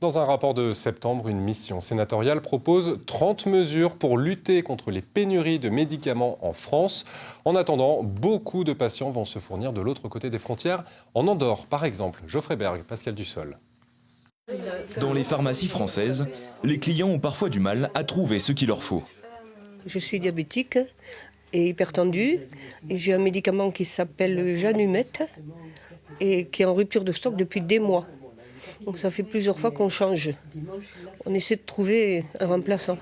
Dans un rapport de septembre, une mission sénatoriale propose 30 mesures pour lutter contre les pénuries de médicaments en France. En attendant, beaucoup de patients vont se fournir de l'autre côté des frontières, en Andorre par exemple. Geoffrey Berg, Pascal Dussol. Dans les pharmacies françaises, les clients ont parfois du mal à trouver ce qu'il leur faut. Je suis diabétique et hypertendue et j'ai un médicament qui s'appelle Janumette et qui est en rupture de stock depuis des mois. Donc ça fait plusieurs fois qu'on change. On essaie de trouver un remplaçant.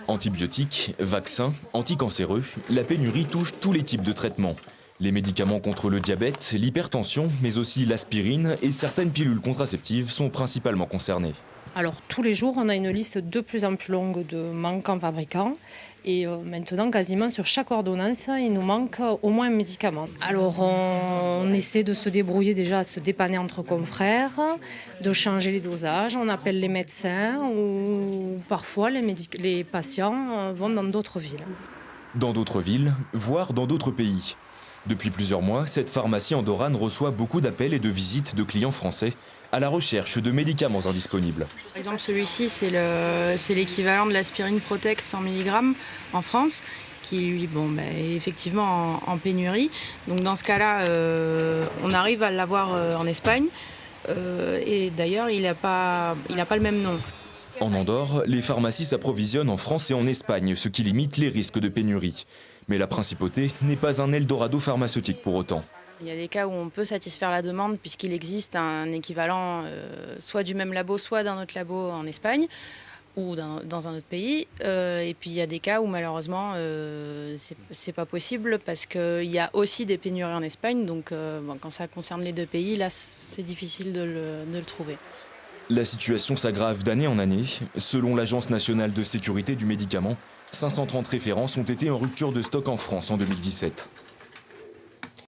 Antibiotiques, vaccins, anticancéreux, la pénurie touche tous les types de traitements. Les médicaments contre le diabète, l'hypertension, mais aussi l'aspirine et certaines pilules contraceptives sont principalement concernés. Alors tous les jours, on a une liste de plus en plus longue de manquants fabricants. Et maintenant, quasiment sur chaque ordonnance, il nous manque au moins un médicament. Alors on essaie de se débrouiller déjà, à se dépanner entre confrères, de changer les dosages. On appelle les médecins ou parfois les patients vont dans d'autres villes. Dans d'autres villes, voire dans d'autres pays. Depuis plusieurs mois, cette pharmacie andorrane reçoit beaucoup d'appels et de visites de clients français à la recherche de médicaments indisponibles. Par exemple, celui-ci, c'est l'équivalent de l'aspirine Protect 100 mg en France, qui lui, est effectivement en pénurie. Donc dans ce cas-là, on arrive à l'avoir en Espagne. Et d'ailleurs, il n'a pas le même nom. En Andorre, les pharmacies s'approvisionnent en France et en Espagne, ce qui limite les risques de pénurie. Mais la principauté n'est pas un Eldorado pharmaceutique pour autant. Il y a des cas où on peut satisfaire la demande puisqu'il existe un équivalent soit du même labo, soit d'un autre labo en Espagne ou dans un autre pays. Et puis il y a des cas où malheureusement c'est pas possible parce qu'il y a aussi des pénuries en Espagne. Donc quand ça concerne les deux pays, là c'est difficile de le trouver. La situation s'aggrave d'année en année. Selon l'Agence nationale de sécurité du médicament, 530 références ont été en rupture de stock en France en 2017.